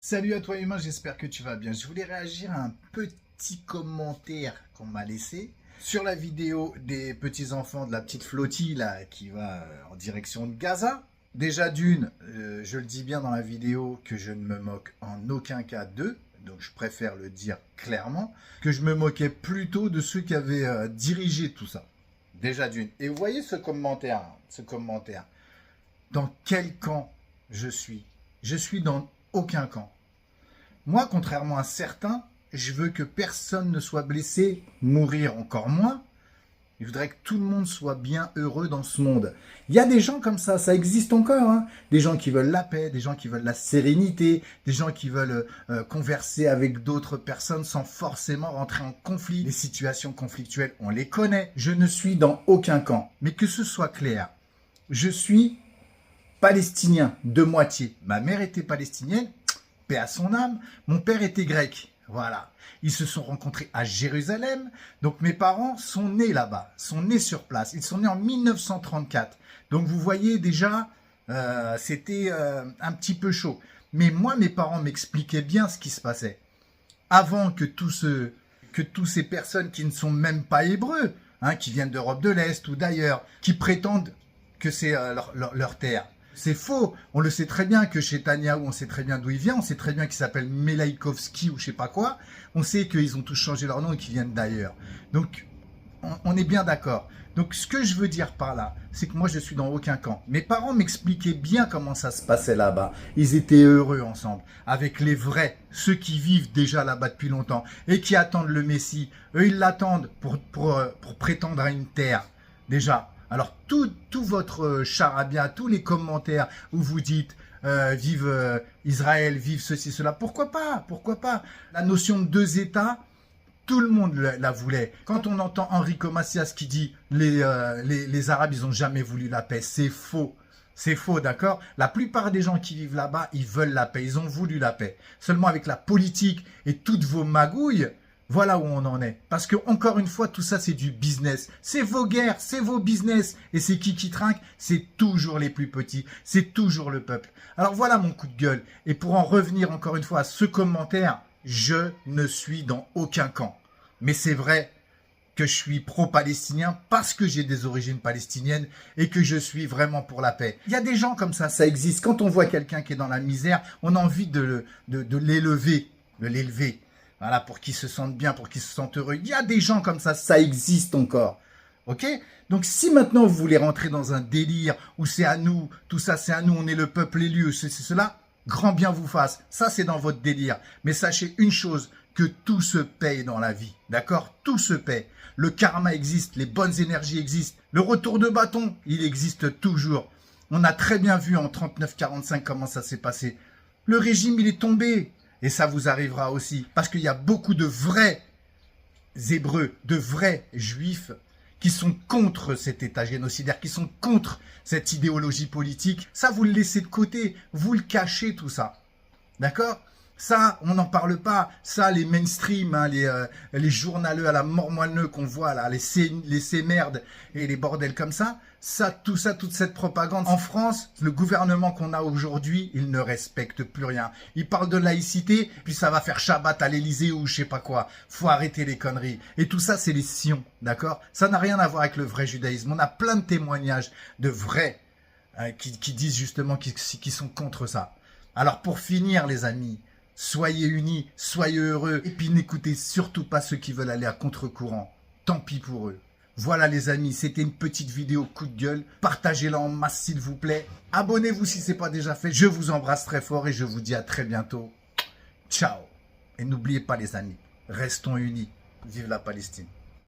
Salut à toi humain, j'espère que tu vas bien. Je voulais réagir à un petit commentaire qu'on m'a laissé sur la vidéo des petits-enfants de la petite flottille là, qui va en direction de Gaza. Déjà d'une, je le dis bien dans la vidéo que je ne me moque en aucun cas d'eux, donc je préfère le dire clairement, que je me moquais plutôt de ceux qui avaient dirigé tout ça. Déjà d'une. Et vous voyez ce commentaire, dans quel camp je suis? Je suis dans aucun camp. Moi, contrairement à certains, je veux que personne ne soit blessé, mourir encore moins. Je voudrais que tout le monde soit bien heureux dans ce monde. Il y a des gens comme ça existe encore. Hein. Des gens qui veulent la paix, des gens qui veulent la sérénité, des gens qui veulent converser avec d'autres personnes sans forcément rentrer en conflit. Les situations conflictuelles, on les connaît. Je ne suis dans aucun camp. Mais que ce soit clair, je suis palestinien de moitié. Ma mère était palestinienne, paix à son âme. Mon père était grec. Voilà. Ils se sont rencontrés à Jérusalem. Donc mes parents sont nés là-bas, sont nés sur place. Ils sont nés en 1934. Donc vous voyez déjà, c'était un petit peu chaud. Mais moi, mes parents m'expliquaient bien ce qui se passait. Avant que tous ces personnes qui ne sont même pas hébreux, hein, qui viennent d'Europe de l'Est ou d'ailleurs, qui prétendent que c'est leur terre. C'est faux. On le sait très bien que chez Netanyahou, on sait très bien d'où il vient. On sait très bien qu'il s'appelle Melaïkovski ou je sais pas quoi. On sait qu'ils ont tous changé leur nom et qu'ils viennent d'ailleurs. Donc, on est bien d'accord. Donc, ce que je veux dire par là, c'est que moi, je suis dans aucun camp. Mes parents m'expliquaient bien comment ça se passait là-bas. Ils étaient heureux ensemble, avec les vrais, ceux qui vivent déjà là-bas depuis longtemps et qui attendent le Messie. Eux, ils l'attendent pour prétendre à une terre, déjà. Alors, tout votre charabia, tous les commentaires où vous dites vive Israël, vive ceci, cela, pourquoi pas? Pourquoi pas? La notion de deux États, tout le monde la voulait. Quand on entend Enrico Macias qui dit les Arabes, ils n'ont jamais voulu la paix, c'est faux. C'est faux, d'accord? La plupart des gens qui vivent là-bas, ils veulent la paix, ils ont voulu la paix. Seulement avec la politique et toutes vos magouilles, voilà où on en est. Parce que, encore une fois, tout ça, c'est du business. C'est vos guerres, c'est vos business. Et c'est qui trinque? C'est toujours les plus petits. C'est toujours le peuple. Alors voilà mon coup de gueule. Et pour en revenir encore une fois à ce commentaire, je ne suis dans aucun camp. Mais c'est vrai que je suis pro-palestinien parce que j'ai des origines palestiniennes et que je suis vraiment pour la paix. Il y a des gens comme ça existe. Quand on voit quelqu'un qui est dans la misère, on a envie de l'élever, de l'élever. Voilà, pour qu'ils se sentent bien, pour qu'ils se sentent heureux. Il y a des gens comme ça existe encore. Ok? Donc si maintenant vous voulez rentrer dans un délire où c'est à nous, tout ça c'est à nous, on est le peuple élu, c'est cela, grand bien vous fasse. Ça c'est dans votre délire. Mais sachez une chose, que tout se paye dans la vie. D'accord? Tout se paye. Le karma existe, les bonnes énergies existent. Le retour de bâton, il existe toujours. On a très bien vu en 39-45 comment ça s'est passé. Le régime, il est tombé. Et ça vous arrivera aussi. Parce qu'il y a beaucoup de vrais Hébreux, de vrais Juifs qui sont contre cet État génocidaire, qui sont contre cette idéologie politique. Ça, vous le laissez de côté. Vous le cachez, tout ça. D'accord? Ça, on n'en parle pas. Ça, les mainstream, hein, les journaleux à la mormoineux qu'on voit là, les C-merdes et les bordels comme ça, tout ça, toute cette propagande. En France, le gouvernement qu'on a aujourd'hui, il ne respecte plus rien. Il parle de laïcité, puis ça va faire Shabbat à l'Élysée ou je sais pas quoi. Faut arrêter les conneries. Et tout ça, c'est les sions, d'accord? Ça n'a rien à voir avec le vrai judaïsme. On a plein de témoignages de vrais qui disent justement qu'ils sont contre ça. Alors pour finir, les amis, soyez unis, soyez heureux, et puis n'écoutez surtout pas ceux qui veulent aller à contre-courant. Tant pis pour eux. Voilà les amis, c'était une petite vidéo coup de gueule. Partagez-la en masse s'il vous plaît. Abonnez-vous si ce n'est pas déjà fait. Je vous embrasse très fort et je vous dis à très bientôt. Ciao. Et n'oubliez pas les amis, restons unis. Vive la Palestine.